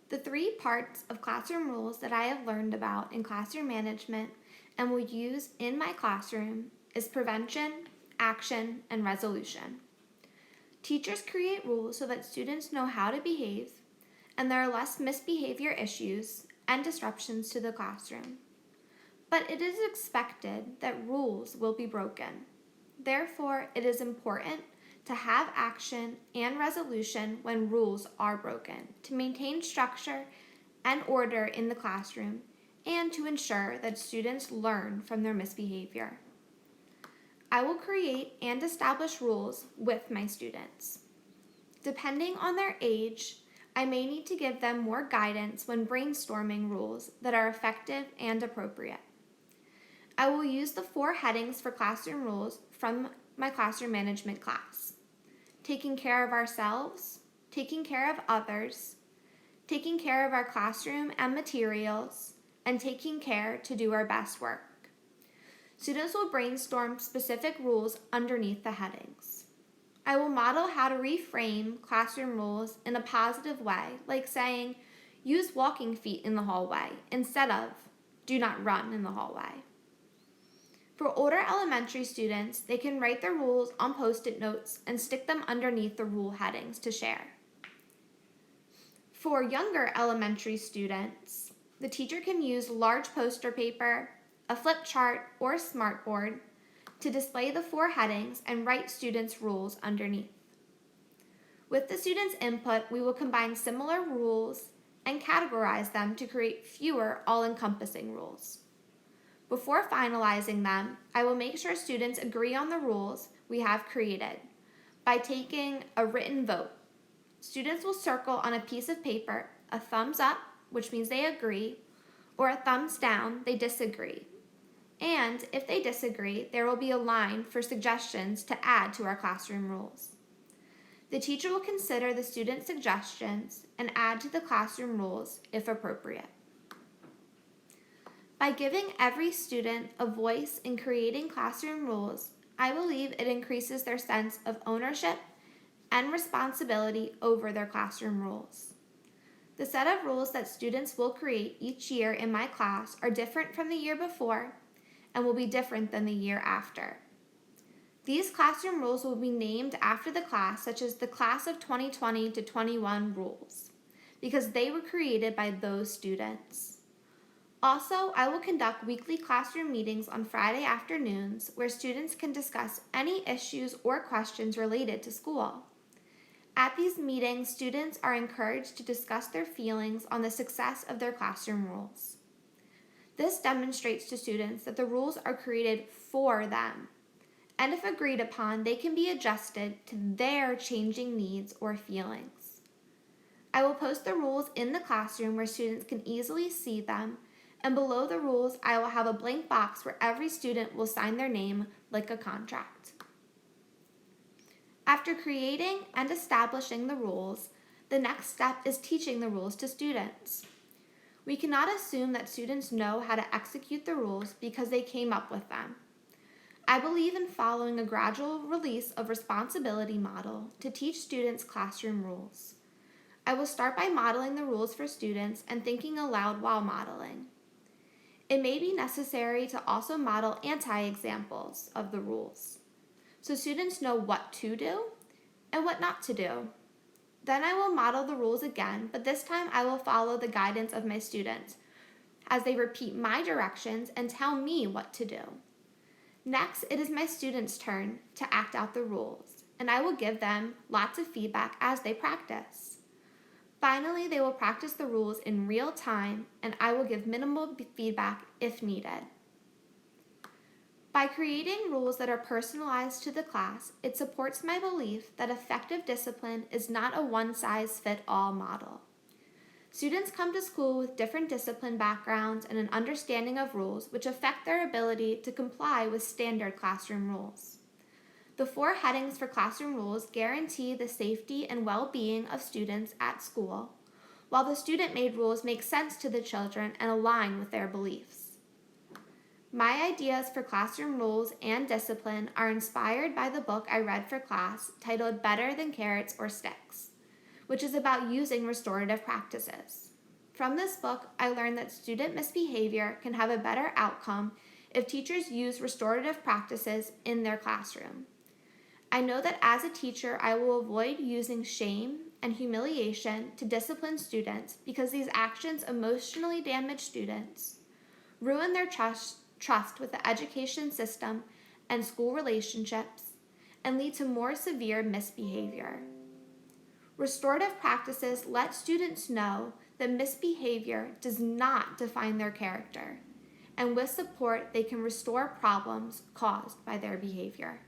The 3 parts of classroom rules that I have learned about in classroom management and will use in my classroom is prevention, action, and resolution. Teachers create rules so that students know how to behave and there are less misbehavior issues and disruptions to the classroom. But it is expected that rules will be broken. Therefore, it is important to have action and resolution when rules are broken to maintain structure and order in the classroom and to ensure that students learn from their misbehavior. I will create and establish rules with my students. Depending on their age, I may need to give them more guidance when brainstorming rules that are effective and appropriate. I will use the 4 headings for classroom rules from my classroom management class: taking care of ourselves, taking care of others, taking care of our classroom and materials, and taking care to do our best work. Students will brainstorm specific rules underneath the headings. I will model how to reframe classroom rules in a positive way, like saying, use walking feet in the hallway instead of do not run in the hallway. For older elementary students, they can write their rules on Post-it notes and stick them underneath the rule headings to share. For younger elementary students, the teacher can use large poster paper, a flip chart, or a smartboard to display the 4 headings and write students' rules underneath. With the students' input, we will combine similar rules and categorize them to create fewer all-encompassing rules. Before finalizing them, I will make sure students agree on the rules we have created by taking a written vote. Students will circle on a piece of paper a thumbs up, which means they agree, or a thumbs down, they disagree. And if they disagree, there will be a line for suggestions to add to our classroom rules. The teacher will consider the students' suggestions and add to the classroom rules if appropriate. By giving every student a voice in creating classroom rules, I believe it increases their sense of ownership and responsibility over their classroom rules. The set of rules that students will create each year in my class are different from the year before and will be different than the year after. These classroom rules will be named after the class, such as the class of 2020 to 21 rules, because they were created by those students. Also, I will conduct weekly classroom meetings on Friday afternoons where students can discuss any issues or questions related to school. At these meetings, students are encouraged to discuss their feelings on the success of their classroom rules. This demonstrates to students that the rules are created for them, and if agreed upon, they can be adjusted to their changing needs or feelings. I will post the rules in the classroom where students can easily see them, and below the rules, I will have a blank box where every student will sign their name like a contract. After creating and establishing the rules, the next step is teaching the rules to students. We cannot assume that students know how to execute the rules because they came up with them. I believe in following a gradual release of responsibility model to teach students classroom rules. I will start by modeling the rules for students and thinking aloud while modeling. It may be necessary to also model anti-examples of the rules, so students know what to do and what not to do. Then I will model the rules again, but this time I will follow the guidance of my students as they repeat my directions and tell me what to do. Next, it is my students' turn to act out the rules, and I will give them lots of feedback as they practice. Finally, they will practice the rules in real time, and I will give minimal feedback if needed. By creating rules that are personalized to the class, it supports my belief that effective discipline is not a one-size-fits-all model. Students come to school with different discipline backgrounds and an understanding of rules which affect their ability to comply with standard classroom rules. The 4 headings for classroom rules guarantee the safety and well-being of students at school, while the student-made rules make sense to the children and align with their beliefs. My ideas for classroom rules and discipline are inspired by the book I read for class titled Better Than Carrots or Sticks, which is about using restorative practices. From this book, I learned that student misbehavior can have a better outcome if teachers use restorative practices in their classroom. I know that as a teacher, I will avoid using shame and humiliation to discipline students because these actions emotionally damage students, ruin their trust with the education system and school relationships, and lead to more severe misbehavior. Restorative practices let students know that misbehavior does not define their character, and with support, they can restore problems caused by their behavior.